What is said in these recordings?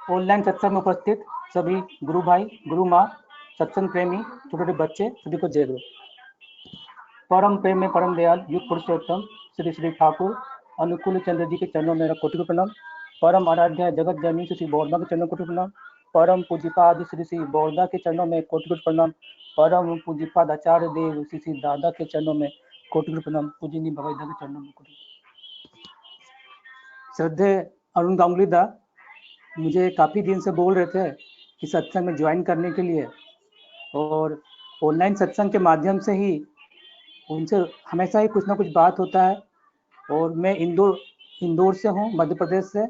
Online सत्संग में उपस्थित सभी गुरु भाई, गुरु माँ, सत्संग प्रेमी, छोटे छोटे बच्चे, सभी को जय गुरु। परम प्रेम में परम दयाल युग पुरुषोत्तम श्री श्री ठाकुर अनुकूल चंद्र जी के चरणों में कोटि को प्रणाम। परम आराध्य जगत जननी श्री बोरदा के चरणों को प्रणाम। परम पूज्यपाद श्री श्री बोरदा के चरणों में कोटि प्रणाम। परम पूज्यपाद आचार्य देव श्री श्री दादा के चरणों में कोटि प्रणाम। पूजनी भगवदा के चरणों में कोटि। श्रद्धे अरुण गांगुली दा मुझे काफ़ी दिन से बोल रहे थे कि सत्संग में ज्वाइन करने के लिए, और ऑनलाइन सत्संग के माध्यम से ही उनसे हमेशा ही कुछ ना कुछ बात होता है। और मैं इंदौर से हूँ, मध्य प्रदेश से।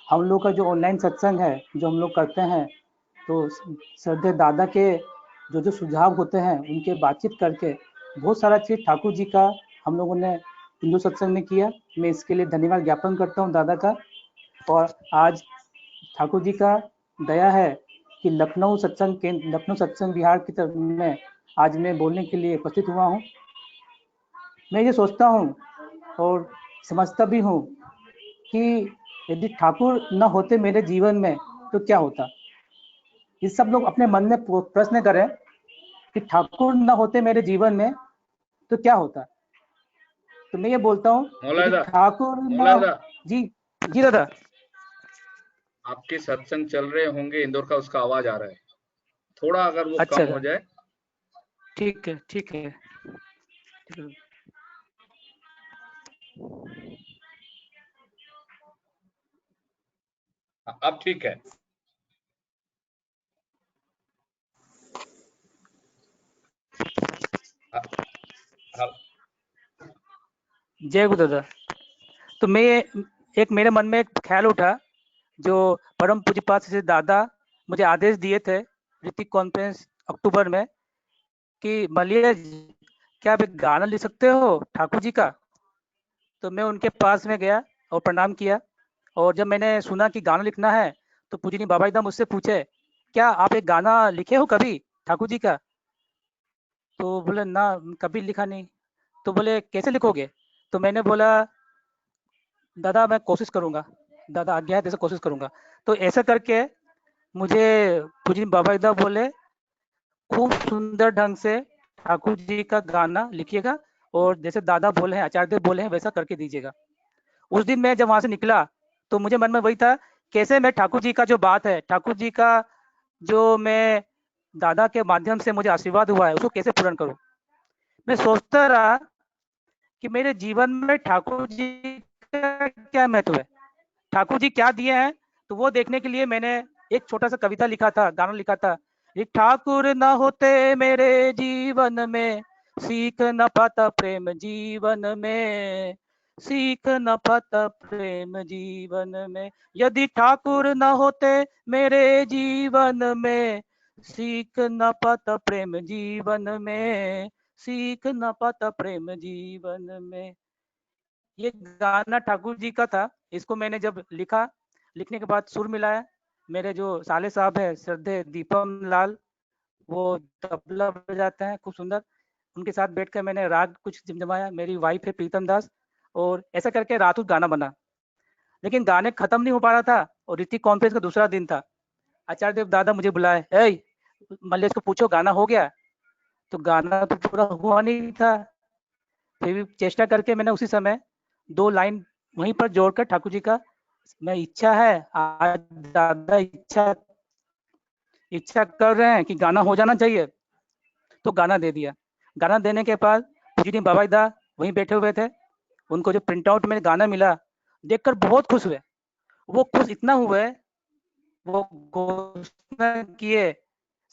हम लोग का जो ऑनलाइन सत्संग है जो हम लोग करते हैं, तो श्रद्धेय दादा के जो सुझाव होते हैं उनके बातचीत करके बहुत सारा चीज़ ठाकुर जी का हम लोगों ने हिंदू सत्संग में किया। मैं इसके लिए धन्यवाद ज्ञापन करता हूँ दादा का। और आज ठाकुर जी का दया है कि लखनऊ सत्संग बिहार की तरफ में आज मैं बोलने के लिए उपस्थित हुआ हूँ। मैं ये सोचता हूँ और समझता भी हूँ कि यदि ठाकुर न होते मेरे जीवन में तो क्या होता। ये सब लोग अपने मन में प्रश्न करें कि ठाकुर न होते मेरे जीवन में तो क्या होता। तो मैं ये बोलता हूँ ठाकुर जी जी दादा, आपके सत्संग चल रहे होंगे इंदौर का, उसका आवाज आ रहा है थोड़ा, अगर वो अच्छा कम हो जाए। ठीक है ठीक है। अब ठीक है। जय गुरु दादा। तो मैं एक मेरे मन में एक ख्याल उठा, जो परम पूज्यपाद से दादा मुझे आदेश दिए थे ऋतिक कॉन्फ्रेंस अक्टूबर में कि मलिया क्या आप एक गाना लिख सकते हो ठाकुर जी का। तो मैं उनके पास में गया और प्रणाम किया। और जब मैंने सुना कि गाना लिखना है तो पूजनी बाबा एकदम मुझसे पूछे, क्या आप एक गाना लिखे हो कभी ठाकुर जी का। तो बोले ना, कभी लिखा नहीं। तो बोले कैसे लिखोगे। तो मैंने बोला दादा मैं कोशिश करूंगा, दादा आज्ञा है जैसे कोशिश करूंगा। तो ऐसा करके मुझे पूजनी बाबा एकदम बोले खूब सुंदर ढंग से ठाकुर जी का गाना लिखिएगा, और जैसे दादा बोले हैं, आचार्य देव बोले हैं, वैसा करके दीजिएगा। उस दिन मैं जब वहां से निकला तो मुझे मन में वही था, कैसे मैं ठाकुर जी का जो बात है, ठाकुर जी का जो मैं दादा के माध्यम से मुझे आशीर्वाद हुआ है उसको कैसे पूर्ण करूं। मैं सोचता रहा कि मेरे जीवन में ठाकुर जी का क्या महत्व है, ठाकुर जी क्या दिए हैं। तो वो देखने के लिए मैंने एक छोटा सा कविता लिखा था, गाना लिखा था। ये ठाकुर न होते मेरे जीवन में, सीख न पाता प्रेम जीवन में, सीख न पाता प्रेम जीवन में। यदि ठाकुर न होते मेरे जीवन में, सीख न पाता प्रेम जीवन में, सीख न पाता प्रेम जीवन में। ये गाना ठाकुर जी का था। इसको मैंने जब लिखा, लिखने के बाद सुर मिलाया, मेरे जो साले साहब है श्रद्धेय दीपम लाल, वो तबला बजाते हैं खूब सुंदर, उनके साथ बैठकर मैंने राग कुछ जमजमाया। मेरी वाइफ है प्रीतम दास, और ऐसा करके रात गाना बना। लेकिन गाने खत्म नहीं हो पा रहा था, और ऋतिक कॉन्फ्रेंस का दूसरा दिन था। आचार्य देव दादा मुझे बुलाए, ए मल्लेश को पूछो गाना हो गया। तो गाना तो पूरा हुआ नहीं था। फिर भी चेष्टा करके मैंने उसी समय 2 लाइन वहीं पर जोड़कर ठाकुर जी का, मैं इच्छा है आज दादा इच्छा कर रहे हैं कि गाना हो जाना चाहिए, तो गाना दे दिया। गाना देने के बाद पूजनी बाबा दा वहीं बैठे हुए थे। उनको जो प्रिंट आउट में गाना मिला देखकर बहुत खुश हुए। वो खुश इतना हुए, वो घोषणा किए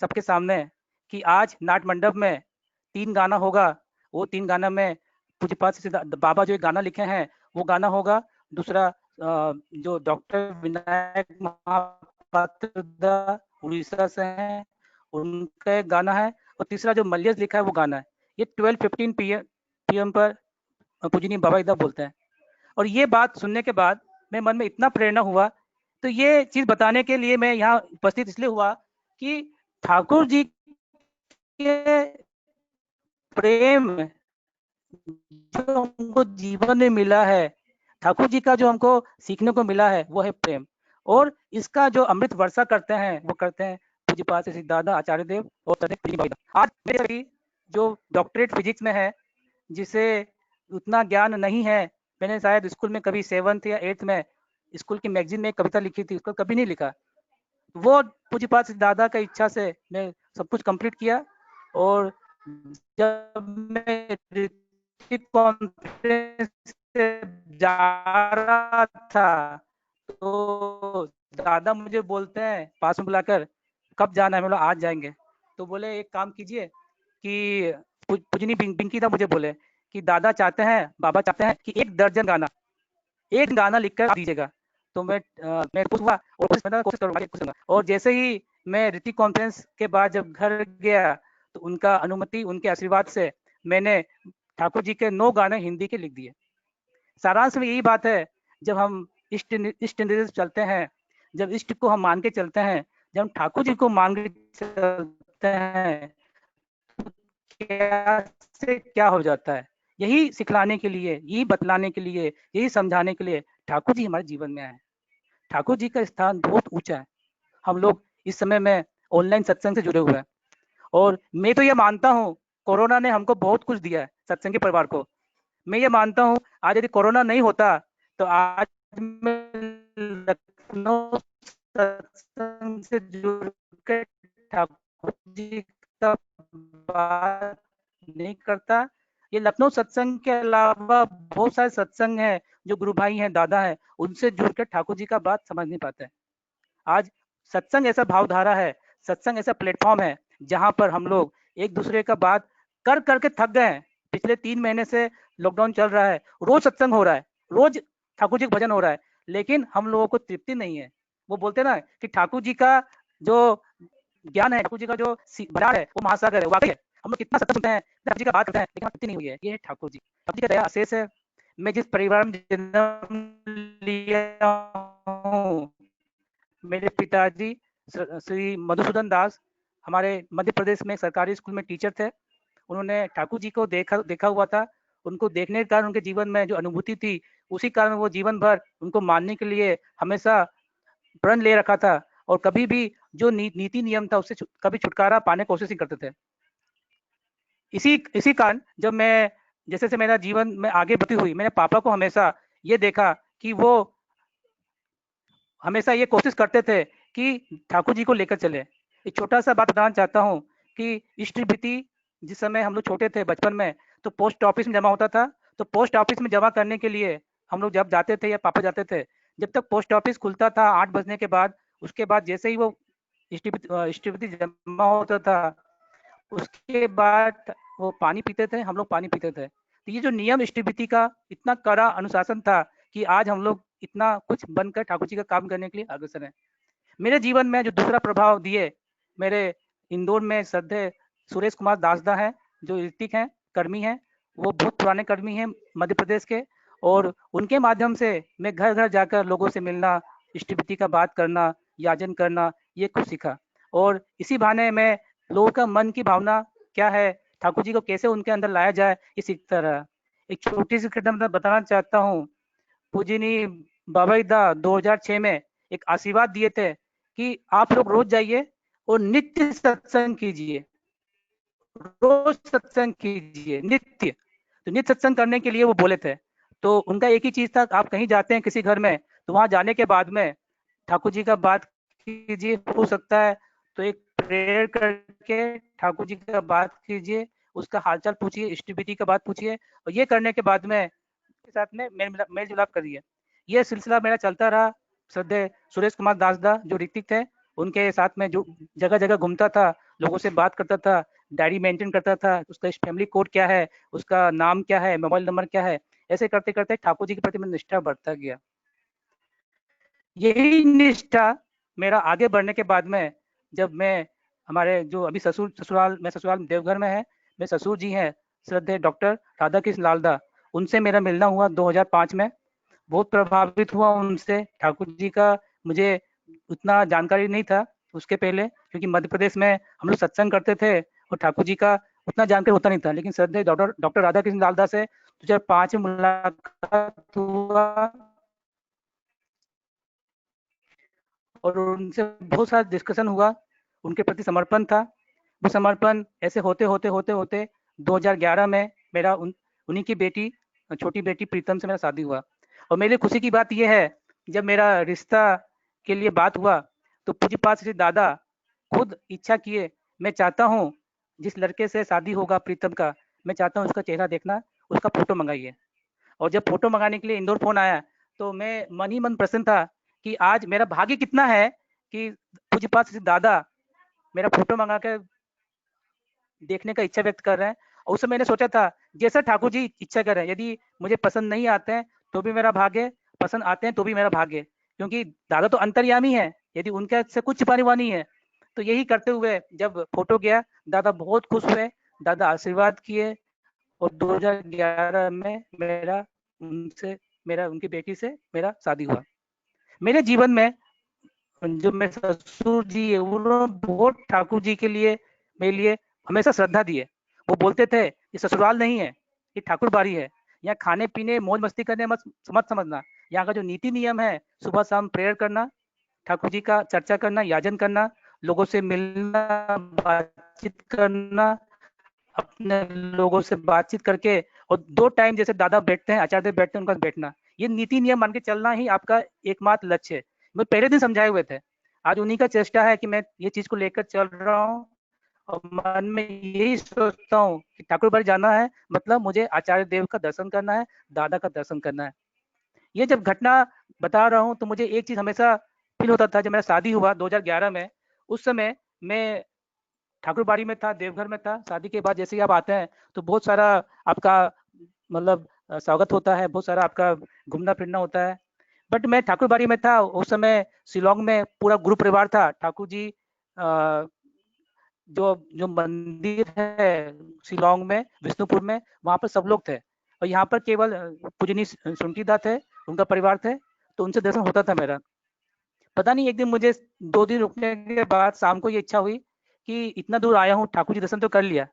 सबके सामने कि आज नाट मंडप में 3 गाना होगा। वो 3 गाना में पूज्यपाद से बाबा जो गाना लिखे हैं वो गाना होगा। दूसरा जो डॉक्टर विनायक महापात्र उड़ीसा से हैं, उनका एक गाना है। और तीसरा जो मलियस लिखा है वो गाना है। ये 12:15 PM पर पूजनीय बाबा इधर बोलते हैं। और ये बात सुनने के बाद मेरे मन में इतना प्रेरणा हुआ। तो ये चीज बताने के लिए मैं यहाँ उपस्थित इसलिए हुआ कि ठाकुर जी के प्रेम जो हमको जीवन में मिला है, ठाकुर जी का जो हमको सीखने को मिला है वो है प्रेम। और इसका जो अमृत वर्षा करते हैं वो करते हैं पूज्यपाद श्री दादा आचार्य देव और आज मेरी जो डॉक्टरेट फिजिक्स में है, जिसे उतना ज्ञान नहीं है, मैंने शायद स्कूल में कभी 7th या 8th में स्कूल की मैगजीन में कविता लिखी थी, उसको कभी नहीं लिखा। वो पूज्यपाद दादा का इच्छा से मैं सब कुछ कंप्लीट किया। और जब मैं कॉन्फ्रेंस से जा रहा था तो दादा मुझे बोलते हैं पास में बुलाकर, कब जाना है? मैं बोला आज जाएंगे। तो बोले एक काम कीजिए कि पूजनी पिंकी था, मुझे बोले कि दादा चाहते हैं, बाबा चाहते हैं कि 1 दर्जन गाना, एक गाना लिखकर दीजिएगा। तो मैं खुश हुआ और कोशिश करूंगा। और जैसे ही मैं ऋतिक कॉन्फ्रेंस के बाद जब घर गया तो उनका अनुमति, उनके आशीर्वाद से मैंने ठाकुर जी के 9 गाने हिंदी के लिख दिए। सारांश में यही बात है, जब हम इष्ट निर्देश चलते हैं, जब इष्ट को हम मान के चलते हैं, जब हम ठाकुर जी को मान के चलते हैं, क्या से क्या हो जाता है, यही सिखलाने के लिए, यही बतलाने के लिए, यही समझाने के लिए ठाकुर जी हमारे जीवन में आए। ठाकुर जी का स्थान बहुत ऊंचा है। हम लोग इस समय में ऑनलाइन सत्संग से जुड़े हुए हैं और मैं तो ये मानता हूँ कोरोना ने हमको बहुत कुछ दिया है, सत्संगी परिवार को। मैं ये मानता हूँ आज यदि कोरोना नहीं होता तो आज मैं लखनऊ सत्संग से जुड़ के ठाकुर जी का बात नहीं करता। ये लखनऊ सत्संग के अलावा बहुत सारे सत्संग हैं जो गुरु भाई हैं, दादा हैं, उनसे जुड़ कर ठाकुर जी का बात समझ नहीं पाते हैं। आज सत्संग ऐसा भावधारा है, सत्संग ऐसा प्लेटफॉर्म है जहां पर हम लोग एक दूसरे का बात कर करके थक गए हैं। पिछले 3 महीने से लॉकडाउन चल रहा है, रोज सत्संग हो रहा है, रोज ठाकुर जी का भजन हो रहा है, लेकिन हम लोगों को तृप्ति नहीं है। वो बोलते ना कि ठाकुर जी का जो ज्ञान है, ठाकुर जी का जो भंडार है वो महासागर है, वाकई है। हम लोग कितना सत्संग सुनते हैं, ठाकुर जी का बात करते हैं, लेकिन तृप्ति नहीं हुई है। ये है ठाकुर जी, ठाकुर जी का दया अशेष है। मैं जिस परिवार में जन्म लिया हूँ, मेरे पिताजी श्री मधुसूदन दास हमारे मध्य प्रदेश में सरकारी स्कूल में टीचर थे। उन्होंने ठाकुर जी को देखा देखा हुआ था। उनको देखने के कारण उनके जीवन में जो अनुभूति थी, उसी कारण वो जीवन भर उनको मानने के लिए हमेशा प्रण ले रखा था और कभी भी जो नीति नियम था उससे कभी छुटकारा पाने की कोशिश नहीं करते थे। इसी इसी कारण जब मैं जैसे से मेरा जीवन में आगे बढ़ती हुई, मैंने पापा को हमेशा ये देखा कि वो हमेशा ये कोशिश करते थे कि ठाकुर जी को लेकर चले। एक छोटा सा बात बताना चाहता हूँ कि इष्टभृति जिस समय हम लोग छोटे थे बचपन में, तो पोस्ट ऑफिस में जमा होता था। तो पोस्ट ऑफिस में जमा करने के लिए हम लोग जब जाते थे या पापा जाते थे, जब तक पोस्ट ऑफिस खुलता था 8 बजने के बाद, उसके बाद जैसे ही वो इष्टभृति जमा होता था, उसके बाद वो पानी पीते थे, हम लोग पानी पीते थे। तो ये जो नियम इष्टभृति का इतना कड़ा अनुशासन था कि आज हम लोग इतना कुछ बनकर ठाकुर जी का काम करने के लिए अग्रसर हैं। मेरे जीवन में जो दूसरा प्रभाव दिए, मेरे इंदौर में श्रद्धेय सुरेश कुमार दासदा हैं, जो ऋतिक हैं, कर्मी हैं। वो बहुत पुराने कर्मी हैं मध्य प्रदेश के, और उनके माध्यम से मैं घर घर जाकर लोगों से मिलना, इष्टभृति का बात करना, याजन करना, ये कुछ सीखा। और इसी बहाने मैं लोगों का मन की भावना क्या है, ठाकुर जी को कैसे उनके अंदर लाया जाए, ये सीखता रहा। एक छोटी सी घटना मैं बताना चाहता हूँ। पूजनी बाबा 2006 में एक आशीर्वाद दिए थे कि आप लोग रोज जाइए और नित्य सत्संग कीजिए, रोज सत्संग कीजिए नित्य। तो नित्य सत्संग करने के लिए वो बोले थे। तो उनका एक ही चीज था, आप कहीं जाते हैं किसी घर में, तो वहां जाने के बाद में ठाकुर जी का बात कीजिए, हो सकता है तो एक प्रेयर करके ठाकुर जी का बात कीजिए, उसका हालचाल पूछिए, इष्टभृति का बात पूछिए, और ये करने के बाद में के साथ में मेल जुलाप करिए। ये सिलसिला मेरा चलता रहा। श्रद्धेय सुरेश कुमार दासदा जो ऋतिक थे, उनके साथ में जो जगह जगह घूमता था, लोगों से बात करता था, डायरी मेंटेन करता था, उसका फैमिली कोड क्या है, उसका नाम क्या है, मोबाइल नंबर क्या है। ऐसे करते करते ठाकुर जी के प्रति मेरा निष्ठा बढ़ता गया। यही निष्ठा मेरा आगे बढ़ने के बाद में, जब मैं हमारे जो अभी ससुराल देवघर में है, मेरे ससुर जी हैं श्रद्धेय डॉक्टर राधा कृष्ण लालदा, उनसे मेरा मिलना हुआ 2005 में। बहुत प्रभावित हुआ उनसे। ठाकुर जी का मुझे उतना जानकारी नहीं था उसके पहले, क्योंकि मध्य प्रदेश में हम लोग सत्संग करते थे और ठाकुर जी का उतना जानकारी होता नहीं था। लेकिन श्रद्धेय डॉक्टर राधा कृष्ण लालदा से 2005 में मुलाकात हुआ। और उनसे बहुत सारा डिस्कशन हुआ, उनके प्रति समर्पण था। वो समर्पण ऐसे होते होते होते होते 2011 में मेरा उन्हीं की बेटी, छोटी बेटी प्रीतम से मेरा शादी हुआ। और मेरे खुशी की बात यह है, जब मेरा रिश्ता के लिए बात हुआ तो पूज्यपाद श्री दादा खुद इच्छा किए, मैं चाहता हूँ जिस लड़के से शादी होगा प्रीतम का, मैं चाहता हूँ उसका चेहरा देखना, उसका फोटो मंगाइए। और जब फोटो मंगाने के लिए इंदौर फोन आया तो मैं मन ही मन प्रसन्न था कि आज मेरा भाग्य कितना है कि पूज्यपाद श्री दादा मेरा फोटो मंगा कर देखने का इच्छा व्यक्त कर रहे हैं। और उस समय मैंने सोचा था जैसा ठाकुर जी इच्छा कर रहे हैं, यदि मुझे पसंद नहीं आते हैं तो भी मेरा भाग्य, पसंद आते हैं तो भी मेरा भाग्य, क्योंकि दादा तो अंतर्यामी है, यदि उनके से कुछ छिपाने वाला नहीं है। तो यही करते हुए जब फोटो गया, दादा बहुत खुश हुए, दादा आशीर्वाद किए और 2011 में मेरा उनकी बेटी से मेरा शादी हुआ। मेरे जीवन में जो मेरे ससुर जी है, उन्होंने बहुत ठाकुर जी के लिए, मेरे लिए हमेशा श्रद्धा दी है। वो बोलते थे ये ससुराल नहीं है, ये ठाकुर बाड़ी है, यहाँ खाने पीने मौज मस्ती करने मत समझना। यहाँ का जो नीति नियम है, सुबह शाम प्रेयर करना, ठाकुर जी का चर्चा करना, याजन करना, लोगों से मिलना, बातचीत करना, अपने लोगों से बातचीत करके, और 2 टाइम जैसे दादा बैठते हैं, आचार्य देव बैठते हैं, उनका बैठना, ये नीति नियम मान के चलना ही आपका एकमात्र लक्ष्य है। मैं पहले दिन समझाए हुए थे, आज उन्हीं का चेष्टा है कि मैं ये चीज को लेकर चल रहा हूँ। और मन में यही सोचता हूँ कि ठाकुर बाड़ी जाना है, मतलब मुझे आचार्य देव का दर्शन करना है, दादा का दर्शन करना है। ये जब घटना बता रहा हूँ तो मुझे एक चीज हमेशा फील होता था, जब मेरा शादी हुआ 2011 में, उस समय मैं ठाकुरबाड़ी में था, देवघर में था। शादी के बाद जैसे ही आप आते हैं तो बहुत सारा आपका मतलब स्वागत होता है, बहुत सारा आपका घूमना फिरना होता है। बट मैं ठाकुरबाड़ी में था उस समय, शिलोंग में पूरा ग्रुप परिवार था। ठाकुर जी जो जो मंदिर है शिलोंग में, विष्णुपुर में, वहाँ पर सब लोग थे। और यहाँ पर केवल पूजनी सुंटीदा थे, उनका परिवार थे, तो उनसे दर्शन होता था मेरा। पता नहीं एक दिन मुझे 2 दिन रुकने के बाद शाम को ये इच्छा हुई कि इतना दूर आया हूँ, ठाकुर जी दर्शन तो कर लिया,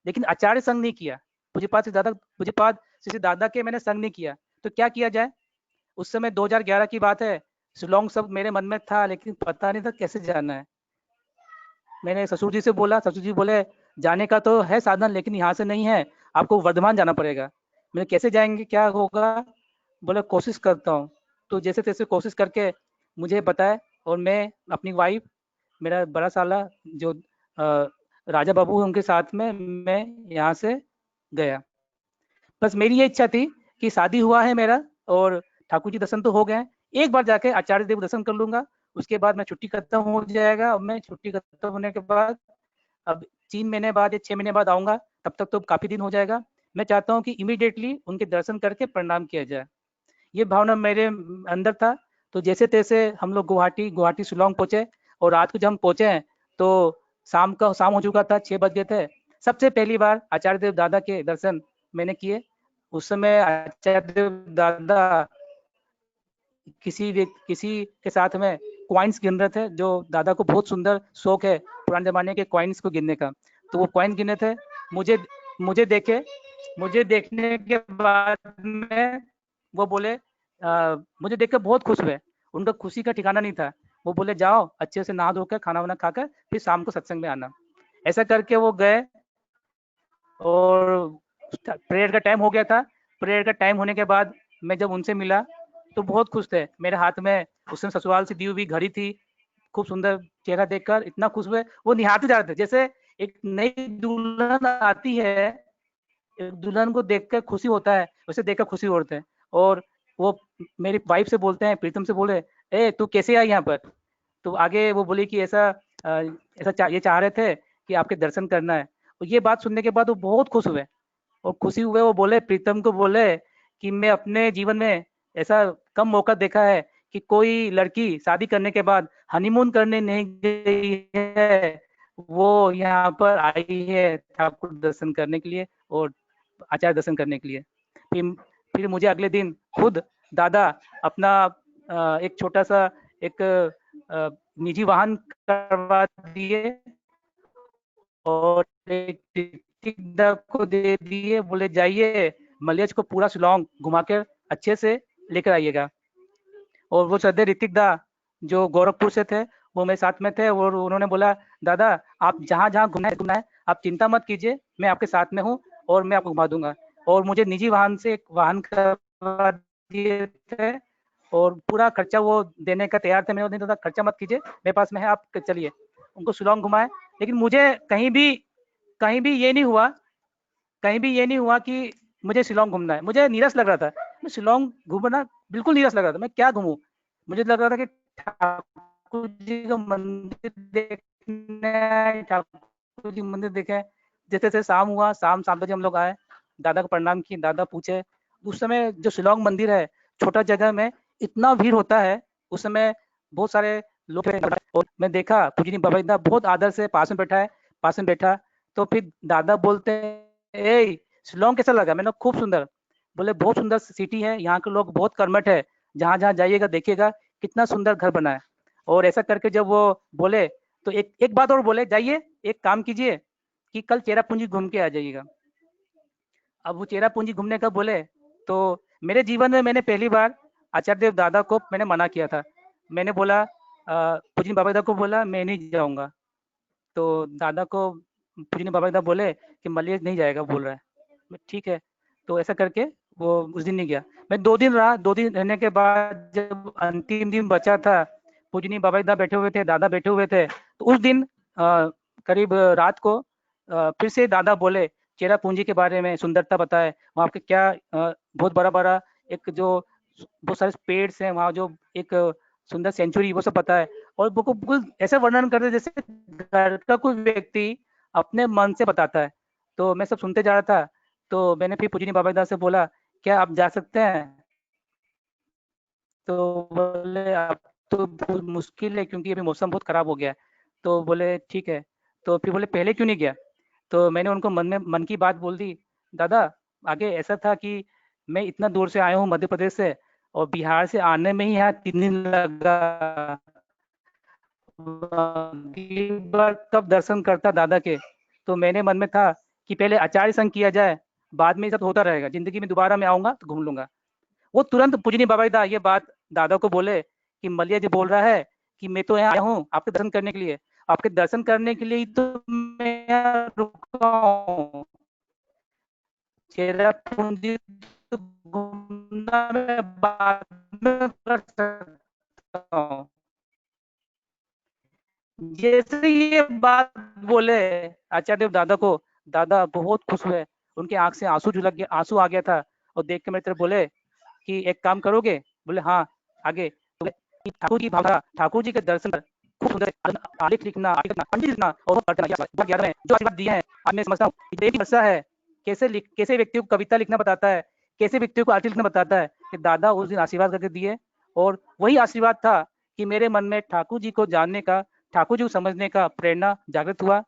लेकिन आचार्य संग नहीं किया, पूज्यपाद श्री दादा के मैंने संग नहीं किया, तो क्या किया जाए। उस समय 2011 की बात है, शिलोंग सब मेरे मन में था, लेकिन पता नहीं था कैसे जाना है। मैंने ससुर जी से बोला, ससुर जी बोले जाने का तो है साधन, लेकिन यहाँ से नहीं है, आपको वर्धमान जाना पड़ेगा। मैंने कैसे जाएंगे, क्या होगा, बोला कोशिश करता हूँ। तो जैसे तैसे कोशिश करके मुझे बताया, और मैं अपनी वाइफ, मेरा बड़ा साला जो राजा बाबू उनके साथ में मैं यहाँ से गया। बस मेरी ये इच्छा थी कि शादी हुआ है मेरा और ठाकुर जी दर्शन तो हो गए, एक बार जाके आचार्य देव दर्शन कर लूंगा, उसके बाद मैं छुट्टी खत्म हो जाएगा। और मैं छुट्टी खत्म होने के बाद अब 3 महीने बाद या 6 महीने बाद आऊंगा, तब तक तो काफी दिन हो जाएगा। मैं चाहता हूँ कि इमीडिएटली उनके दर्शन करके प्रणाम किया जाए, ये भावना मेरे अंदर था। तो जैसे तैसे हम लोग गुवाहाटी शिलोंग पहुंचे, और रात को जब हम पहुंचे हैं तो शाम हो चुका था, 6 बज गए थे। सबसे पहली बार आचार्य देव दादा के दर्शन मैंने किए। उस समय आचार्य देव दादा किसी के साथ में कॉइन्स गिन रहे थे, जो दादा को बहुत सुंदर शौक है पुराने जमाने के कॉइन्स को गिनने का। तो वो कॉइन गिने थे, मुझे मुझे देखे, मुझे देखने के बाद में वो बोले मुझे देखकर बहुत खुश हुए। उनका खुशी का ठिकाना नहीं था। वो बोले जाओ अच्छे से नहा धोकर खाना वाना खाकर फिर शाम को सत्संग में आना। ऐसा करके वो गए, और प्रेयर का टाइम हो गया था। प्रेयर का टाइम होने के बाद मैं जब उनसे मिला तो बहुत खुश थे। मेरे हाथ में उस समय ससुराल से दी हुई घड़ी थी, खूब सुंदर चेहरा देखकर इतना खुश हुए, वो निहारते जा रहे थे। जैसे एक नई दुल्हन आती है, दुल्हन को देखकर खुशी होता है, उसे देखकर खुशी होते हैं। और वो मेरी वाइफ से बोलते हैं, प्रीतम से बोले, ए तू कैसे आई यहाँ पर। तो आगे वो बोली कि ये चाह रहे थे कि आपके दर्शन करना है। और ये बात सुनने के बाद वो बहुत खुश हुए, और खुशी हुए वो बोले, प्रीतम को बोले कि मैं अपने जीवन में ऐसा कम मौका देखा है कि कोई लड़की शादी करने के बाद हनीमून करने नहीं गई है, वो यहाँ पर आई है ठाकुर दर्शन करने के लिए और आचार्य दर्शन करने के लिए। फिर मुझे अगले दिन खुद दादा अपना एक छोटा सा एक निजी वाहन करवा दिए, और एक टिकट को दे दिए, बोले जाइए मलियज को पूरा शिलोंग घुमा कर अच्छे से लेकर आइएगा। और वो सदे ऋतिक दा जो गोरखपुर से थे, वो मेरे साथ में थे और उन्होंने बोला, दादा आप जहाँ जहाँ घूमना है आप चिंता मत कीजिए, मैं आपके साथ में हूँ और मैं आपको घुमा दूंगा। और मुझे निजी वाहन से एक वाहन करवा दिए थे और पूरा खर्चा वो देने का तैयार थे। मैंने नहीं दादा खर्चा मत कीजिए, मेरे पास में है, आप चलिए। उनको शिलोंग घुमाए। लेकिन मुझे कहीं भी ये नहीं हुआ, कहीं भी ये नहीं हुआ कि मुझे शिलोंग घूमना है। मुझे नीरस लग रहा था, मैं शिलोंग घूमना बिल्कुल नीरस लग रहा था। मैं क्या घूमूं? मुझे लग रहा था कि ठाकुर जी का मंदिर देखने आए, ठाकुर जी मंदिर देखे। जैसे जैसे शाम हुआ, शाम 7 बजे हम लोग आए, दादा को प्रणाम किए, दादा पूछे। उस समय जो शिलोंग मंदिर है, छोटा जगह में इतना भीड़ होता है। उस समय बहुत सारे लोग थे और मैं देखा पूजनी बाबा बहुत आदर से पास में बैठा है, पास में बैठा। तो फिर दादा बोलते, ए शिलोंग कैसा लगा? मैंने खूब सुंदर। बोले बहुत सुंदर सिटी है, यहाँ के लोग बहुत कर्मठ है, जहाँ जहाँ जाइएगा देखिएगा कितना सुंदर घर बना है। और ऐसा करके जब वो बोले तो एक एक बात और बोले, जाइए एक काम कीजिए कि कल चेरापूंजी घूम के आ जाइएगा। अब वो चेरापूंजी घूमने का बोले तो मेरे जीवन में मैंने पहली बार आचार्य देव दादा को मैंने मना किया था। मैंने बोला पूजनी बाबा दादा को बोला मैं नहीं जाऊंगा। तो दादा को पूजनी बाबा दादा बोले कि मलियज नहीं जाएगा बोल रहा है। ठीक है। तो ऐसा करके वो उस दिन नहीं गया। मैं 2 दिन रहा। 2 दिन रहने के बाद जब अंतिम दिन बचा था, पूजनी बाबा दादा बैठे हुए थे, दादा बैठे हुए थे, तो उस दिन करीब रात को फिर से दादा बोले चेरापूंजी के बारे में सुंदरता बताए, वहाँ पे क्या बहुत बड़ा बड़ा एक जो बहुत सारे पेड़ हैं वहाँ, जो एक सुंदर सेंचुरी, वो सब पता है। और वो बिल्कुल ऐसा वर्णन करते जैसे घर का कोई व्यक्ति अपने मन से बताता है। तो मैं सब सुनते जा रहा था। तो मैंने फिर पूजनी बाबा दादा से बोला, क्या आप जा सकते हैं? तो बोले अब तो बहुत मुश्किल है क्योंकि अभी मौसम बहुत खराब हो गया है। तो बोले ठीक है। तो फिर बोले पहले क्यों नहीं गया? तो मैंने उनको मन की बात बोल दी, दादा आगे ऐसा था कि मैं इतना दूर से आया हूँ मध्य प्रदेश से, और बिहार से आने में ही यहाँ 3 दिन लगा। अगली बार कब दर्शन करता दादा के? तो मैंने मन में था कि पहले आचार्य संग किया जाए, बाद में ये सब होता रहेगा, जिंदगी में दोबारा मैं आऊंगा तो घूम लूंगा। वो तुरंत पूजनी बाबा दा ये बात दादा को बोले कि मलिया जी बोल रहा है कि मैं तो यहाँ आया हूँ आपके दर्शन करने के लिए, आपके दर्शन करने के लिए ही तो मैं यहाँ रुका हूँ। चेरापूंजी तो घूमना मैं बाद में कर सकता हूँ। जैसे ये बात बोले आचार्य देव दादा को, दादा बहुत खुश हुए। उनके आंख से आंसू झलक गया, आंसू आ गया था। और देख के मेरे तरफ बोले कि एक काम करोगे? बोले हाँ आगे। तो बोले, ठाकुर की भावना, ठाकुर जी के दर्शन कर, खूब सुंदर आलेख लिखना, पंडित लिखना और बहुत ज्यादा है जो आशीर्वाद दिए हैं। आज मैं समझता हूँ एक वर्षा है, कैसे व्यक्ति को कविता लिखना बताता है, कैसे व्यक्ति को आर्टिकल लिखना बताता है, कि दादा उस दिन आशीर्वाद करके दिए। और वही आशीर्वाद था कि मेरे मन में ठाकुर जी को जानने का, ठाकुर जी को समझने का प्रेरणा जागृत हुआ।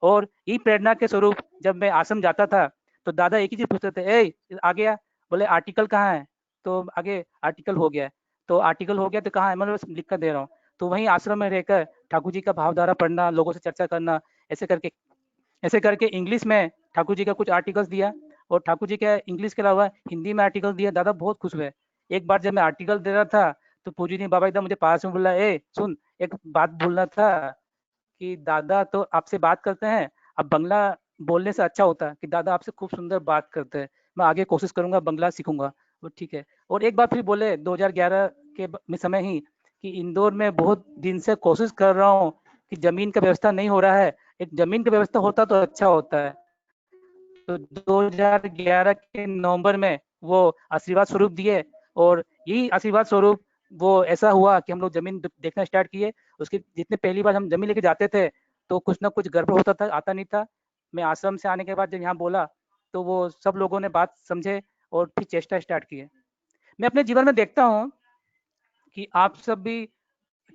और यही प्रेरणा के स्वरूप जब मैं आश्रम जाता था तो दादा एक ही चीज पूछते थे, ए आ गया? बोले आर्टिकल कहाँ है? तो आगे आर्टिकल हो गया। तो आर्टिकल हो गया तो कहाँ है? मैं बस लिख कर दे रहा हूँ। तो वहीं आश्रम में रहकर ठाकुर जी का भावधारा पढ़ना, लोगों से चर्चा करना, ऐसे करके इंग्लिश में ठाकुर जी का कुछ आर्टिकल्स दिया। और ठाकुर जी के इंग्लिश के अलावा हिंदी में आर्टिकल दिया। दादा बहुत खुश हुए। एक बार जब मैं आर्टिकल दे रहा था तो पूजनी बाबा एकदम मुझे पास में बोला, ए सुन, एक बात बोलना था कि दादा तो आपसे बात करते हैं, अब बंगला बोलने से अच्छा होता है कि दादा आपसे खूब सुंदर बात करते हैं, मैं आगे कोशिश करूंगा, बंगला सीखूंगा। वो ठीक है। और एक बार फिर बोले 2011 के में समय ही कि इंदौर में बहुत दिन से कोशिश कर रहा हूँ कि जमीन का व्यवस्था नहीं हो रहा है, एक जमीन का व्यवस्था होता तो अच्छा होता है। तो 2011 के नवंबर में वो आशीर्वाद स्वरूप दिए। और यही आशीर्वाद स्वरूप वो ऐसा हुआ कि हम लोग जमीन देखना स्टार्ट किए। उसके जितने पहली बार हम जमीन लेके जाते थे तो कुछ ना कुछ गड़बड़ होता था, आता नहीं था। मैं आश्रम से आने के बाद जब यहाँ बोला तो वो सब लोगों ने बात समझे और फिर चेष्टा स्टार्ट किए। मैं अपने जीवन में देखता हूँ कि आप सब भी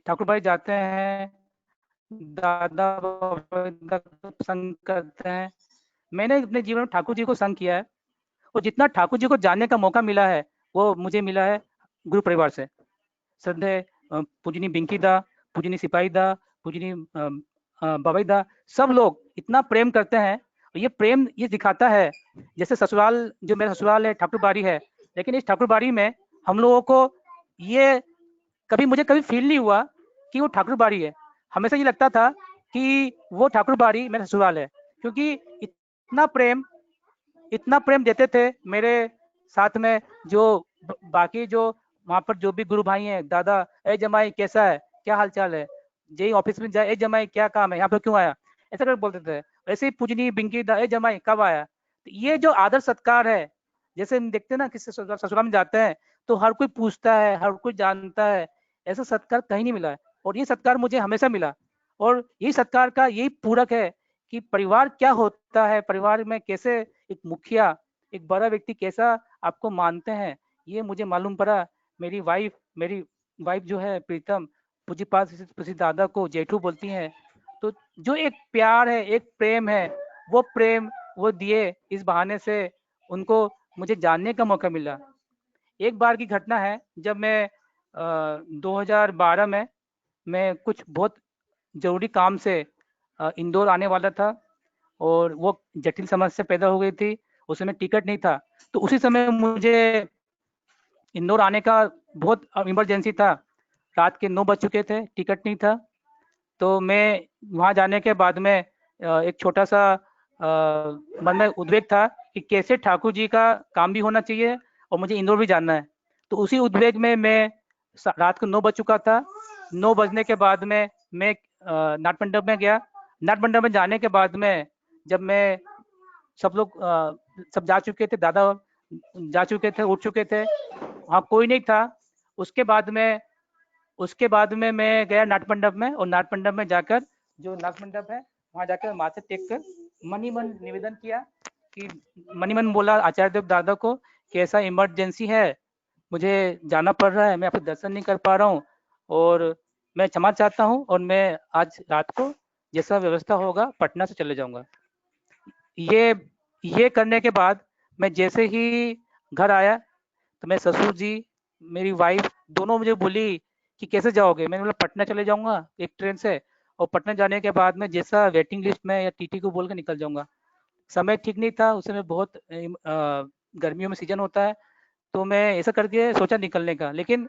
ठाकुर भाई जाते हैं, दादा बाबा संग करते हैं। मैंने अपने जीवन में ठाकुर जी को संग किया है। और जितना ठाकुर जी को जानने का मौका मिला है वो मुझे मिला है गुरु परिवार से। श्रद्धेय पूजनी बिंकी दा, पूजनी सिपाही दा, पूजनी बाबाई दा, सब लोग इतना प्रेम करते हैं। और ये प्रेम ये दिखाता है, जैसे ससुराल, जो मेरा ससुराल है ठाकुर बाड़ी है, लेकिन इस ठाकुर बाड़ी में हम लोगों को ये कभी मुझे कभी फील नहीं हुआ कि वो ठाकुर बाड़ी है। हमेशा ये लगता था कि वो ठाकुर बाड़ी मेरा ससुराल है, क्योंकि इतना प्रेम देते थे मेरे साथ में। जो बाकी जो वहाँ पर जो भी गुरु भाई हैं, दादा ए जमाई कैसा है, क्या हाल चाल है, जेई ऑफिस में जाए ए जमाई क्या काम है, यहाँ पर क्यों आया, ऐसा करके बोलते थे। ऐसे ही पूजनी बिंकी दा ए जमाई कब आया। तो ये जो आदर सत्कार है, जैसे हम देखते हैं ना किसी ससुराल में जाते हैं तो हर कोई पूछता है, हर कोई जानता है, ऐसा सत्कार कहीं नहीं मिला है। और ये सत्कार मुझे हमेशा मिला। और यही सत्कार का यही पूरक है कि परिवार क्या होता है, परिवार में कैसे एक मुखिया, एक बड़ा व्यक्ति कैसा आपको मानते हैं, ये मुझे मालूम पड़ा। मेरी वाइफ जो है प्रीतम, पूज्यपाद श्री दादा को जेठू बोलती हैं। तो जो एक प्यार है, एक प्रेम है, वो प्रेम वो दिए, इस बहाने से उनको मुझे जानने का मौका मिला। एक बार की घटना है, जब मैं 2012 में मैं कुछ बहुत ज़रूरी काम से इंदौर आने वाला था, और वो जटिल समस्या पैदा हो गई थी। उस समय टिकट नहीं था, तो उसी समय मुझे इंदौर आने का बहुत इमरजेंसी था। रात के 9 बज चुके थे, टिकट नहीं था। तो मैं वहाँ जाने के बाद में एक छोटा-सा मन में उद्वेग था कि कैसे ठाकुर जी का काम भी होना चाहिए और मुझे इंदौर भी जाना है। तो उसी उद्वेग में मैं रात को 9 बज चुका था। 9 बजने के बाद में मैं नाट मंडप में गया। नाट मंडप में जाने के बाद में जब मैं सब लोग सब जा चुके थे, दादा जा चुके थे, उठ चुके थे, वहाँ कोई नहीं था। उसके बाद में उसके बाद में मैं गया नाट मंडप में, और नाट मंडप में जाकर, जो नाट मंडप है वहाँ जाकर माथे टेक कर मन ही मन निवेदन किया कि मन ही मन बोला आचार्य देव दादा को कि ऐसा इमरजेंसी है, मुझे जाना पड़ रहा है, मैं आपके दर्शन नहीं कर पा रहा हूँ, और मैं क्षमा चाहता हूँ, और मैं आज रात को जैसा व्यवस्था होगा पटना से चले जाऊंगा। ये ये करने के बाद मैं जैसे ही घर आया तो मैं ससुर जी, मेरी वाइफ दोनों मुझे बोली कि कैसे जाओगे। मैंने बोला पटना चले जाऊंगा एक ट्रेन से, और पटना जाने के बाद में जैसा वेटिंग लिस्ट में या टीटी को बोल के निकल जाऊंगा। समय ठीक नहीं था, उस समय बहुत गर्मियों में सीजन होता है। तो मैं ऐसा करके सोचा निकलने का, लेकिन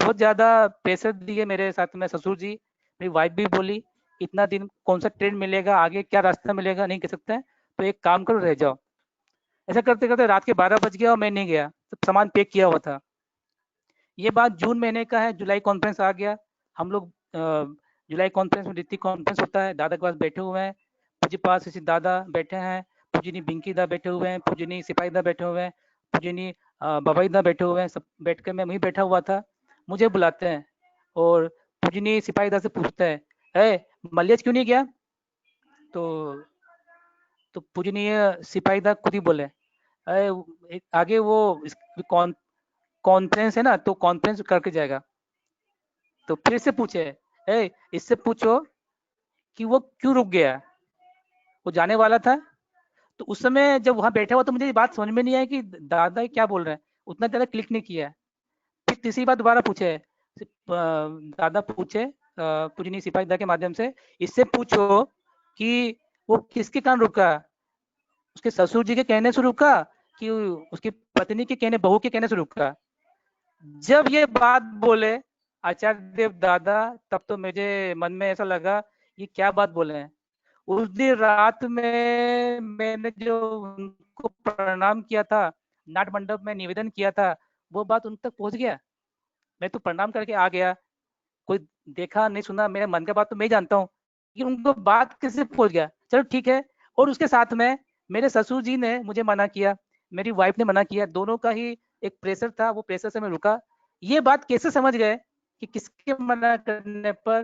बहुत ज़्यादा प्रेशर दिए मेरे साथ में ससुर जी। मेरी वाइफ भी बोली इतना दिन कौन सा ट्रेन मिलेगा, आगे क्या रास्ता मिलेगा नहीं कह सकते हैं, तो एक काम करो रह जाओ। ऐसा करते करते रात के 12 बज गया और मैं नहीं गया, सब सामान पैक किया हुआ था। ये बात जून महीने का है, जुलाई कॉन्फ्रेंस आ गया। हम लोग जुलाई कॉन्फ्रेंस में ऋतिक कॉन्फ्रेंस होता है, दादा के पास बैठे हुए हैं, पूज्य पास श्री दादा बैठे हैं, पूजनी बिंकी दा बैठे हुए हैं, पूजनी सिपाही दा बैठे हुए हैं, पूजनी बबाई दा बैठे हुए हैं, सब बैठ कर मैं वहीं बैठा हुआ था। मुझे बुलाते हैं और पूजनी सिपाही दा से पूछते हैं, ए मलियज क्यों नहीं गया। तो पूजनीय सिपाही दा खुद ही बोले, आगे वो कौन कॉन्फ्रेंस है ना, तो कॉन्फ्रेंस करके जाएगा। तो फिर से पूछे, इससे पूछो कि वो क्यों रुक गया, वो जाने वाला था। तो उस समय जब वहां बैठा हुआ तो मुझे ये बात समझ में नहीं आई कि दादा क्या बोल रहे हैं, उतना ज्यादा क्लिक नहीं किया। फिर तीसरी बार दोबारा पूछे, दादा पूछे पूजनी सिपाही दा के माध्यम से, इससे पूछो कि वो किसके कारण रुका, उसके ससुर जी के कहने से रुका कि उसकी पत्नी के कहने, बहू के कहने से रुका। जब ये बात बोले आचार्य देव दादा, तब तो मुझे मन में ऐसा लगा ये क्या बात बोले हैं। उस दिन रात में मैंने जो उनको प्रणाम किया था, नाट मंडप में निवेदन किया था, वो बात उन तक पहुंच गया। मैं तो प्रणाम करके आ गया, कोई देखा नहीं सुना, मेरे मन का बात तो मैं ही जानता हूँ, कि उनको बात कैसे पहुंच गया। चलो ठीक है। और उसके साथ में मेरे ससुर जी ने मुझे मना किया, मेरी वाइफ ने मना किया, दोनों का ही एक प्रेशर था, वो प्रेशर से मैं रुका। ये बात कैसे समझ गए कि किसके मना करने पर,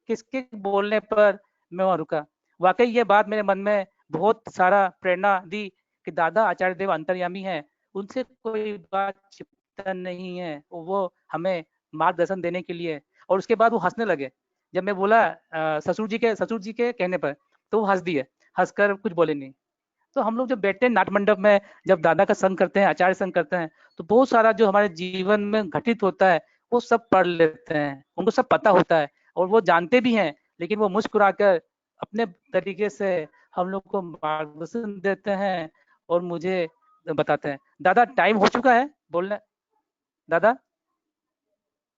किसके बोलने पर मैं वहाँ रुका। वाकई ये बात मेरे मन में बहुत सारा प्रेरणा दी कि दादा आचार्य देव अंतर्यामी है, उनसे कोई बात छिपता नहीं है, वो हमें मार्गदर्शन देने के लिए। और उसके बाद वो हंसने लगे जब मैं बोला ससुर जी के कहने पर, तो वो हंस दिए, हंसकर कुछ बोले नहीं। तो हम लोग जब बैठते हैं नाट मंडप में, जब दादा का संग करते हैं, आचार्य संग करते हैं, तो बहुत सारा जो हमारे जीवन में घटित होता है वो सब पढ़ लेते हैं, उनको सब पता होता है, और वो जानते भी हैं, लेकिन वो मुस्कुराकर अपने तरीके से हम लोग को मार्गदर्शन देते हैं और मुझे बताते हैं। दादा टाइम हो चुका है बोलने, दादा।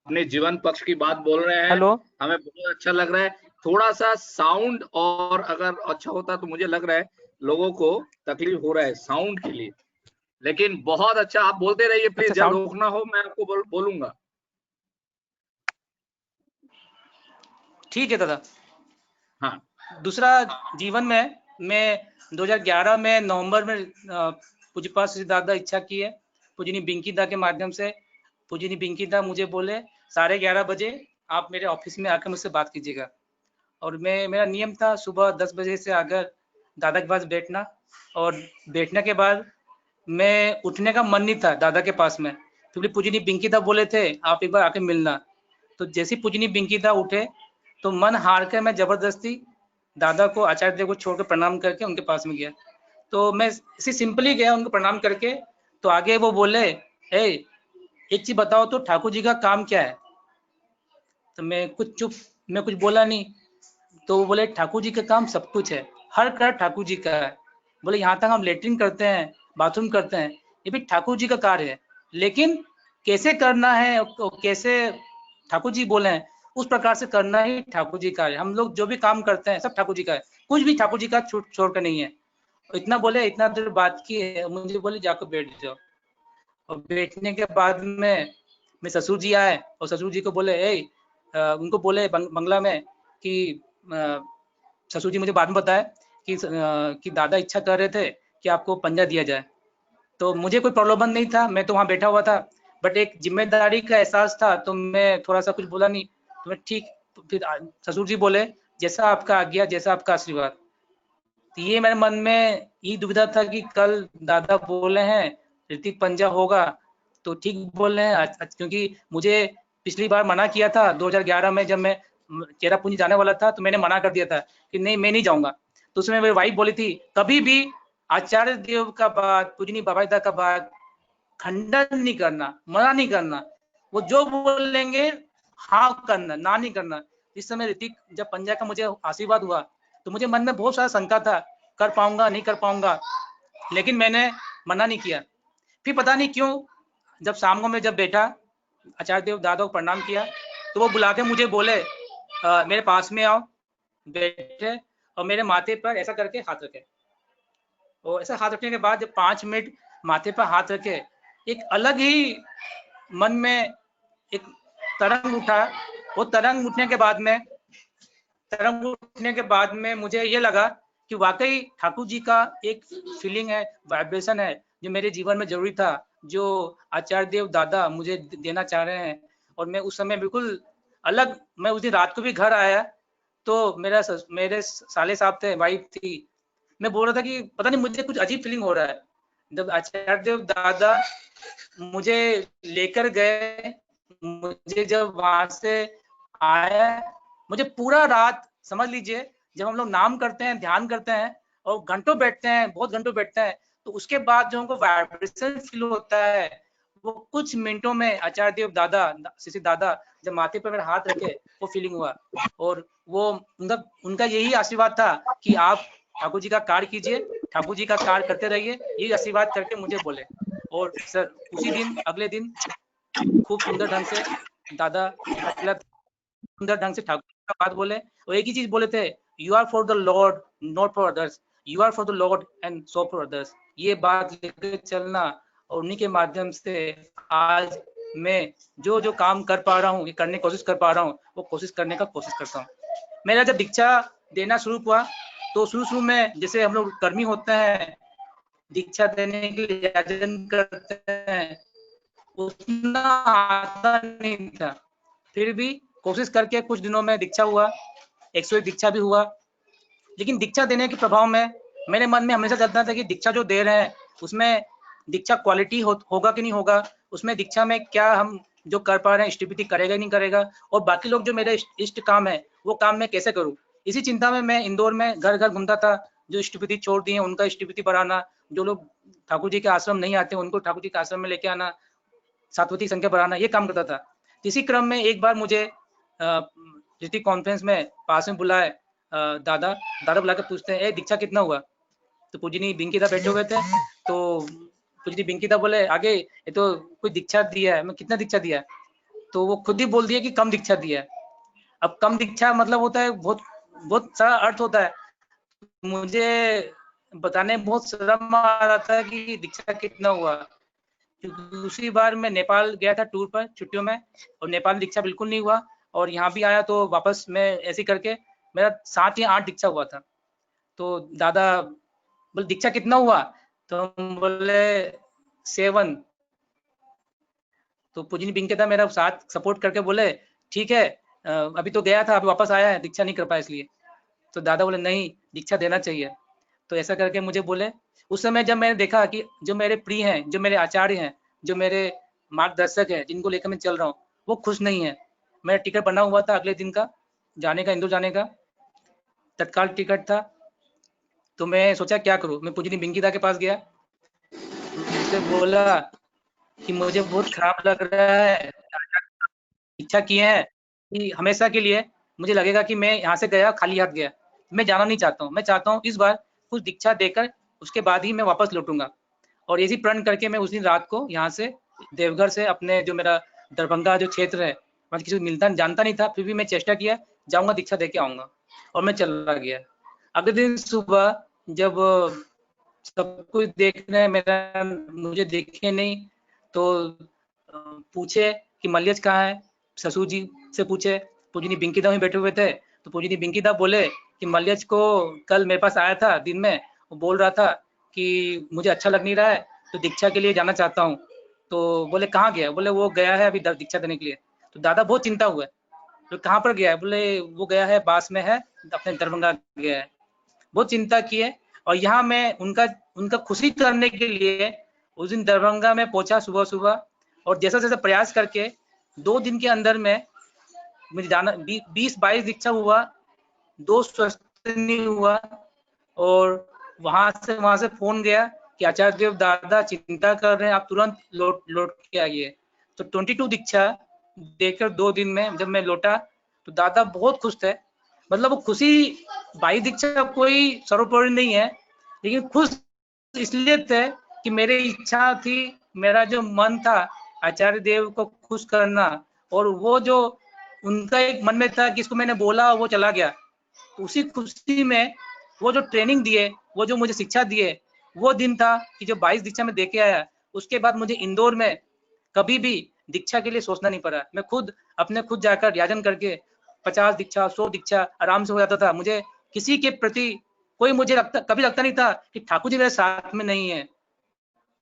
अपने जीवन पक्ष की बात बोल रहे हैं, हेलो। हमें बहुत अच्छा लग रहा है। थोड़ा सा साउंड और अगर अच्छा होता तो मुझे लग रहा है लोगों को तकलीफ हो रहा है साउंड के लिए, लेकिन बहुत अच्छा, आप बोलते रहिए प्लीज, अच्छा जब साउंड। रोकना हो मैं आपको बोलूंगा। ठीक है दादा। हाँ। दूसरा, जीवन में मैं 2011 में नवंबर में पूज्यपाद श्री दादा इच्छा की है, पूजनी बिंकी दा के माध्यम से। पूजनी बिंकी दा मुझे बोले 11:30 बजे आप मेरे ऑफिस में आकर मुझसे बात कीजिएगा। और मेरा नियम था सुबह 10 बजे से आकर दादा के पास बैठना, और बैठने के बाद मैं उठने का मन नहीं था दादा के पास में, क्योंकि पूजनी बिंकी दा बोले थे आप एक बार आके मिलना। तो जैसे पूजनी बिंकी दा उठे तो मन हार कर मैं जबरदस्ती दादा को, आचार्य देव को छोड़कर प्रणाम करके उनके पास में गया। तो मैं इसी सिंपली गया उनको प्रणाम करके। तो आगे वो बोले, ए एक चीज बताओ तो ठाकुर जी का काम क्या है? तो मैं कुछ बोला नहीं। तो वो बोले ठाकुर जी का काम सब कुछ है, हर कार्य ठाकुर जी का है। बोले यहाँ तक हम लेटरिन करते हैं, बाथरूम करते हैं, ये भी ठाकुर जी का कार्य है। लेकिन कैसे करना है और कैसे ठाकुर जी बोले हैं उस प्रकार से करना ही ठाकुर जी का है। हम लोग जो भी काम करते हैं सब ठाकुर जी का है, कुछ भी ठाकुर जी का छोड़ कर नहीं है। इतना बोले, इतना देर बात की है, मुझे बोले जाकर बैठ जाओ। और बैठने के बाद में मेरे ससुर जी आए और ससुर जी को बोले, उनको बोले बंगला में कि ससुर जी मुझे बाद में बताया कि दादा इच्छा कर रहे थे कि आपको पंजा दिया जाए। तो मुझे कोई प्रलोभन नहीं था, मैं तो वहाँ बैठा हुआ था, बट एक जिम्मेदारी का एहसास था, तो मैं थोड़ा सा कुछ बोला नहीं। तो मैं ठीक, तो फिर ससुर जी बोले जैसा आपका आज्ञा, जैसा आपका आशीर्वाद। तो ये मेरे मन में ये दुविधा था कि कल दादा बोले हैं ऋतिक पंजा होगा, तो ठीक बोल रहे हैं, क्योंकि मुझे पिछली बार मना किया था 2011 में, जब मैं चेरापूंजी जाने वाला था तो मैंने मना कर दिया था कि नहीं मैं नहीं जाऊंगा। तो उसमें मेरी वाइफ बोली थी कभी भी आचार्य देव का बात, पूजनी बाबाईदा का बात खंडन नहीं करना, मना नहीं करना, वो जो बोलेंगे हाँ करना, ना नहीं करना। इस समय ऋतिक जब पंजा का मुझे आशीर्वाद हुआ तो मुझे मन में बहुत सारा शंका था, कर पाऊंगा नहीं कर पाऊंगा, लेकिन मैंने मना नहीं किया। फिर पता नहीं क्यों जब शाम को मैं जब बैठा, आचार्य देव दादा को प्रणाम किया, तो वो बुला के मुझे बोले मेरे पास में आओ, बैठे और मेरे माथे पर ऐसा करके हाथ रखे। और ऐसा हाथ रखने के बाद जब 5 मिनट माथे पर हाथ रखे, एक अलग ही मन में एक तरंग उठा। वो तरंग उठने के बाद में मुझे ये लगा कि वाकई ठाकुर जी का एक फीलिंग है, वाइब्रेशन है, जो मेरे जीवन में जरूरी था, जो आचार्य देव दादा मुझे देना चाह रहे हैं। और मैं उस समय बिल्कुल अलग, मैं उस दिन रात को भी घर आया तो मेरे साले साहब थे, वाइफ थी, मैं बोल रहा था कि पता नहीं मुझे कुछ अजीब फीलिंग हो रहा है। जब आचार्य देव दादा मुझे लेकर गए, मुझे जब वहां से आया, मुझे पूरा रात समझ लीजिए, जब हम लोग नाम करते हैं, ध्यान करते हैं और घंटों बैठते हैं, बहुत घंटों बैठते हैं, तो उसके बाद जो हमको वाइब्रेशन फील होता है, वो कुछ मिनटों में आचार्य देव दादा, शिशि दादा जब माथे पर मेरा हाथ रखे, वो फीलिंग हुआ। और वो उनका यही आशीर्वाद था कि आप ठाकुर जी का कार्य कीजिए, ठाकुर जी का कार्य करते रहिए, ये आशीर्वाद करके मुझे बोले। और सर उसी दिन, अगले दिन खूब सुंदर ढंग से दादा पहला सुंदर ढंग से ठाकुर का बात बोले, और एक ही चीज बोले थे, you are for the lord not for others, you are for the lord and so for others. ये बात लेकर चलना, और उन्हीं के माध्यम से आज मैं जो जो काम कर पा रहा हूँ, ये करने की कोशिश कर पा रहा हूँ, वो कोशिश करने का कोशिश करता हूँ। मेरा जब दीक्षा देना शुरू हुआ तो शुरू में जैसे हम लोग कर्मी होते हैं, दीक्षा देने के लिए आयोजन करते हैं, उतना आता नहीं था। फिर भी कोशिश करके कुछ दिनों में दीक्षा हुआ, 101 दीक्षा भी हुआ। लेकिन दीक्षा देने के प्रभाव में मेरे मन में हमेशा चलता था कि दीक्षा जो दे रहे हैं उसमें दीक्षा क्वालिटी होगा कि नहीं होगा, उसमें दीक्षा में क्या हम जो कर पा रहे हैं इष्टविधि करेगा नहीं करेगा, और बाकी लोग जो मेरे इष्ट काम है वो काम मैं कैसे करूँ। इसी चिंता में मैं इंदौर में घर घर घूमता था, जो इष्टविधि छोड़ दिए उनका इष्टविधि बढ़ाना, जो लोग ठाकुर जी के आश्रम नहीं आते उनको ठाकुर जी के आश्रम में लेके आना, सातवती संख्या बढ़ाना, ये काम करता था। इसी क्रम में एक बार मुझे ऋतिक कॉन्फ्रेंस में पास में बुलाए, दादा दादा बुला के पूछते हैं, दीक्षा कितना हुआ? तो पूजनी बिंकी दा बैठे हुए थे, तो पूजनी बिंकी दा बोले आगे ये तो कोई दीक्षा दिया है, मैं कितना दीक्षा दिया है? तो वो खुद ही बोल दिया कि कम दीक्षा दिया है। अब कम दीक्षा मतलब होता है बहुत बहुत सारा अर्थ होता है। मुझे बताने में बहुत शर्म आ रहा था कि दीक्षा कितना हुआ, क्योंकि दूसरी बार मैं नेपाल गया था टूर पर छुट्टियों में, और नेपाल में दीक्षा बिल्कुल नहीं हुआ, और यहाँ भी आया तो वापस मैं ऐसे करके मेरा 7 या 8 दीक्षा हुआ था। तो दादा बोले दीक्षा कितना हुआ, तो हम बोले 7। तो पूजनी बिंकेता मेरा साथ सपोर्ट करके बोले ठीक है, अभी तो गया था, अभी वापस आया है, दीक्षा नहीं कर पाया इसलिए। तो दादा बोले नहीं, दीक्षा देना चाहिए। तो ऐसा करके मुझे बोले। उस समय जब मैंने देखा कि जो मेरे प्रिय हैं, जो मेरे आचार्य हैं, जो मेरे मार्गदर्शक हैं, जिनको लेकर मैं चल रहा हूँ, वो खुश नहीं है। मेरा टिकट बना हुआ था अगले दिन का, जाने का, इंदौर जाने का, तत्काल टिकट था। तो मैं सोचा क्या करूँ, मैं पूजनी बिंकिता के पास गया, उनसे बोला कि मुझे बहुत खराब लग रहा है, इच्छा किए हैं कि हमेशा के लिए मुझे लगेगा कि मैं यहाँ से गया खाली हाथ गया। मैं जाना नहीं चाहता हूँ, मैं चाहता हूँ इस बार कुछ दीक्षा देकर उसके बाद ही मैं वापस लौटूंगा। और इसी प्रण करके मैं उस दिन रात को यहाँ से देवघर से अपने जो मेरा दरभंगा जो क्षेत्र है, वहाँ किसी को मिलता जानता नहीं था, फिर भी मैं चेष्टा किया जाऊंगा दीक्षा दे के आऊंगा, और मैं चला गया। अगले दिन सुबह जब सब कुछ देख रहे हैं, मेरा मुझे देखे नहीं, तो पूछे कि मलियज कहाँ है, ससुर जी से पूछे, पूजनी बिंकिदा वहीं बैठे हुए थे। तो पूजनी बिंकिदा बोले कि मलियज को कल मेरे पास आया था दिन में, वो बोल रहा था कि मुझे अच्छा लग नहीं रहा है, तो दीक्षा के लिए जाना चाहता हूँ। तो बोले कहाँ गया, बोले वो गया है अभी दीक्षा देने के लिए। तो दादा बहुत चिंता हुए, तो कहाँ पर गया है, बोले वो गया है बास में है, अपने दरभंगा गया है। बहुत चिंता की है। और यहाँ मैं उनका उनका खुशी करने के लिए उस दिन दरभंगा में पहुंचा सुबह सुबह, और जैसा जैसा प्रयास करके 2 दिन के अंदर में मुझे जाना 20-22 दीक्षा हुआ, 2 स्वस्थ नहीं हुआ। और वहां से फोन गया कि आचार्य देव दादा चिंता कर रहे हैं, आप तुरंत लौट लौट के आइए। तो 22 दीक्षा देकर 2 दिन में जब मैं लौटा तो दादा बहुत खुश थे। मतलब वो खुशी 22 दीक्षा कोई सर्वोपरि नहीं है, लेकिन खुश इसलिए थे कि मेरी इच्छा थी, मेरा जो मन था आचार्य देव को खुश करना, और वो जो उनका एक मन में था कि इसको मैंने बोला वो चला गया, तो उसी खुशी में वो जो ट्रेनिंग दिए, वो जो मुझे शिक्षा दिए, वो दिन था कि जो 22 दीक्षा में दे के आया। उसके बाद मुझे इंदौर में कभी भी दीक्षा के लिए सोचना नहीं पड़ा। मैं खुद जाकर याजन करके 50 दीक्षा 100 दीक्षा आराम से हो जाता था। मुझे किसी के प्रति कोई मुझे कभी लगता नहीं था कि ठाकुर जी मेरे साथ में नहीं है।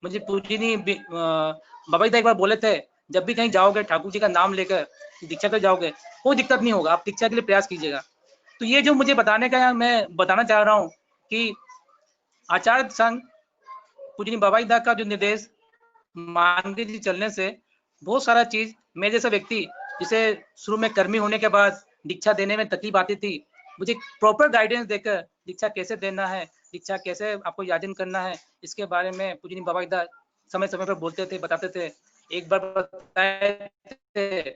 मुझे पूजनी बाबा जी एक बार बोले थे, जब भी कहीं जाओगे ठाकुर जी का नाम लेकर दीक्षा कर जाओगे, कोई दिक्कत नहीं होगा, आप दीक्षा के लिए प्रयास कीजिएगा। तो ये जो मुझे बताने का मैं बताना चाह रहा हूँ कि आचार्य संघ पूजनी बाबा जी का जो निर्देश मान के जी चलने से बहुत सारा चीज, मैं जैसा व्यक्ति जिसे शुरू में कर्मी होने के बाद दीक्षा देने में तकलीफ आती थी, मुझे प्रॉपर गाइडेंस देकर दीक्षा कैसे देना है, दीक्षा कैसे आपको याजन करना है, इसके बारे में पूजनी बाबा जी समय समय पर बोलते थे, बताते थे। एक बार बताए थे,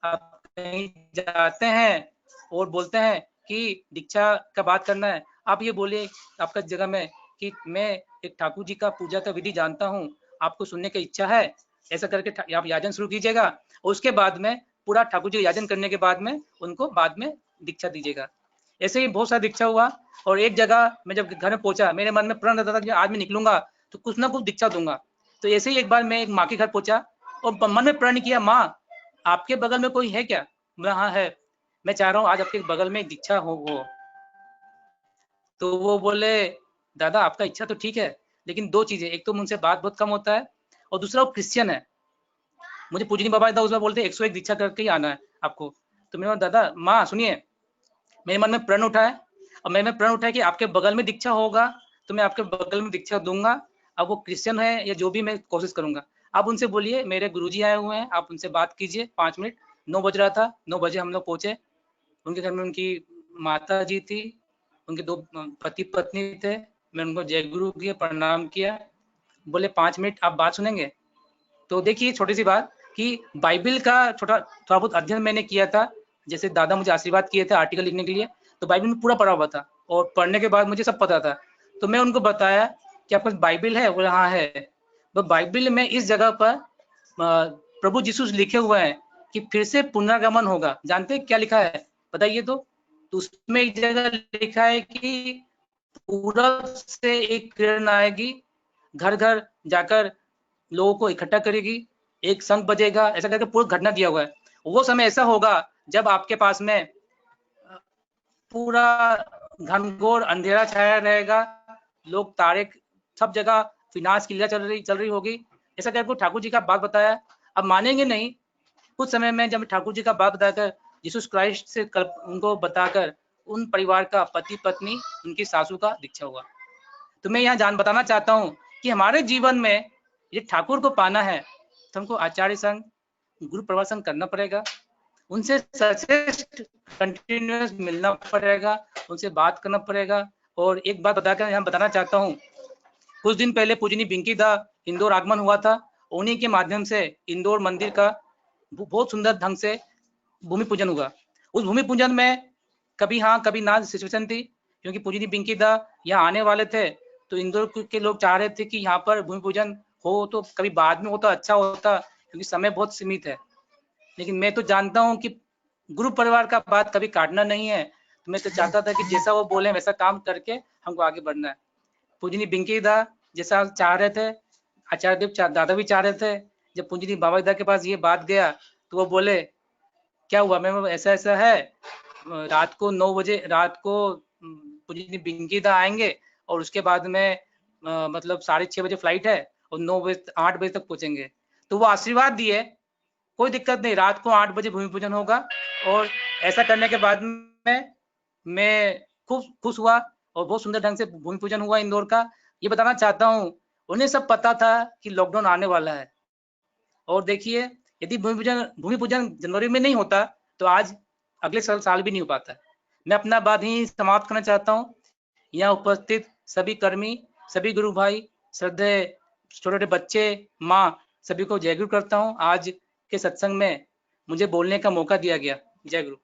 आप कहीं जाते हैं और बोलते हैं कि दीक्षा का बात करना है, आप ये बोलिए आपका जगह में कि मैं एक ठाकुर जी का पूजा का विधि जानता हूँ, आपको सुनने की इच्छा है, ऐसा करके आप याजन शुरू कीजिएगा, और उसके बाद में पूरा ठाकुर जी याजन करने के बाद में उनको बाद में दीक्षा दीजिएगा। ऐसे ही बहुत सारा दीक्षा हुआ। और एक जगह मैं जब घर में पहुंचा, मेरे मन में प्रण रहता था कि आज मैं निकलूंगा तो कुछ ना कुछ दीक्षा दूंगा। तो ऐसे ही एक बार मैं एक माँ के घर पहुंचा और मन में प्रण किया, माँ आपके बगल में कोई है क्या, मैं हाँ है, मैं चाह रहा हूँ आज आपके बगल में दीक्षा हो। तो वो बोले दादा आपका इच्छा तो ठीक है, लेकिन 2 चीजें, एक तो मुझसे बात बहुत कम होता है, और दूसरा वो क्रिश्चियन है। मुझे पूजनी बाबा था उसमें बोलते 101 दीक्षा करके ही आना है आपको। तो मैंने बोला दादा माँ सुनिए, मेरे मन में प्रण उठा है, और मेरे में प्रण उठा है कि आपके बगल में दीक्षा होगा तो मैं आपके बगल में दीक्षा दूंगा। अब वो क्रिश्चियन है या जो भी, मैं कोशिश करूंगा। आप उनसे बोलिए मेरे गुरुजी आए हुए हैं, आप उनसे बात कीजिए 5 मिनट। 9 बज रहा था, 9 बजे हम लोग पहुंचे। उनके घर में उनकी माता जी थी, उनके 2 पति पत्नी थे। मैं उनको जय गुरु किया, प्रणाम किया। बोले 5 मिनट आप बात सुनेंगे। तो देखिए छोटी सी बात कि बाइबिल का थोड़ा बहुत अध्ययन मैंने किया था, जैसे दादा मुझे आशीर्वाद किए थे आर्टिकल लिखने के लिए, तो बाइबिल में पूरा पढ़ा हुआ था, और पढ़ने के बाद मुझे सब पता था। तो मैं उनको बताया कि आपके पास बाइबिल है, बोले हाँ है। तो बाइबिल में इस जगह पर प्रभु यीशु लिखे हुए हैं कि फिर से पुनर्गमन होगा। जानते हैं क्या लिखा है, बताइए तो उसमें एक जगह लिखा है कि पूरब से एक किरण आएगी, घर घर जाकर लोगों को इकट्ठा करेगी, एक शंख बजेगा, ऐसा करके पूरा घटना दिया हुआ है। वो समय ऐसा होगा जब आपके पास में पूरा घनघोर अंधेरा छाया रहेगा, लोग तारे सब जगह, विनाश की लीला चल रही होगी। ऐसा करके ठाकुर जी का बात बताया। अब मानेंगे नहीं, कुछ समय में जब ठाकुर जी का बात बताकर यीशु क्राइस्ट से उनको बताकर उन परिवार का पति पत्नी, उनकी सासू का दीक्षा हुआ। तो मैं यहाँ बताना चाहता हूँ कि हमारे जीवन में ये ठाकुर को पाना है तो हमको आचार्य संघ, गुरु प्रवचन करना पड़ेगा, उनसे सचेष्ट कंटिन्यूअस मिलना पड़ेगा, उनसे बात करना पड़ेगा। और एक बात बताकर यहाँ बताना चाहता हूँ, कुछ दिन पहले पूजनी बिंकी दा इंदौर आगमन हुआ था। उन्हीं के माध्यम से इंदौर मंदिर का बहुत सुंदर ढंग से भूमि पूजन हुआ। उस भूमि पूजन में कभी हाँ कभी ना सिचुएशन थी, क्योंकि पूजनी बिंकी दा यहाँ आने वाले थे, तो इंदौर के लोग चाह रहे थे कि यहाँ पर भूमि पूजन हो तो कभी बाद में होता अच्छा होता, क्योंकि समय बहुत सीमित है। लेकिन मैं तो जानता हूँ कि गुरु परिवार का बात कभी काटना नहीं है, तो मैं तो चाहता था कि जैसा वो बोले वैसा काम करके हमको आगे बढ़ना है। पूजनी बिंकी दा जैसा चाह रहे थे, आचार्य देव दादा भी चाह रहे थे। जब पूजनी बाबा दा के पास ये बात गया तो वो बोले क्या हुआ, मैं ऐसा ऐसा है, रात को 9 बजे रात को पूजनी बिंकी दा आएंगे और उसके बाद में मतलब 6:30 बजे फ्लाइट है और 8 बजे तक पहुंचेंगे। तो वो आशीर्वाद दिए, कोई दिक्कत नहीं, रात को 8 बजे भूमि पूजन होगा। और ऐसा करने के बाद में मैं खूब खुश हुआ और बहुत सुंदर ढंग से भूमि पूजन हुआ इंदौर का। ये बताना चाहता हूँ, उन्हें सब पता था कि लॉकडाउन आने वाला है। और देखिए, यदि भूमि पूजन जनवरी में नहीं होता तो आज अगले साल भी नहीं हो पाता। मैं अपना बात ही समाप्त करना चाहता हूँ। यहाँ उपस्थित सभी कर्मी, सभी गुरु भाई, श्रद्धेय छोटे छोटे बच्चे, माँ, सभी को जय गुरु करता हूँ। आज के सत्संग में मुझे बोलने का मौका दिया गया। जय गुरु।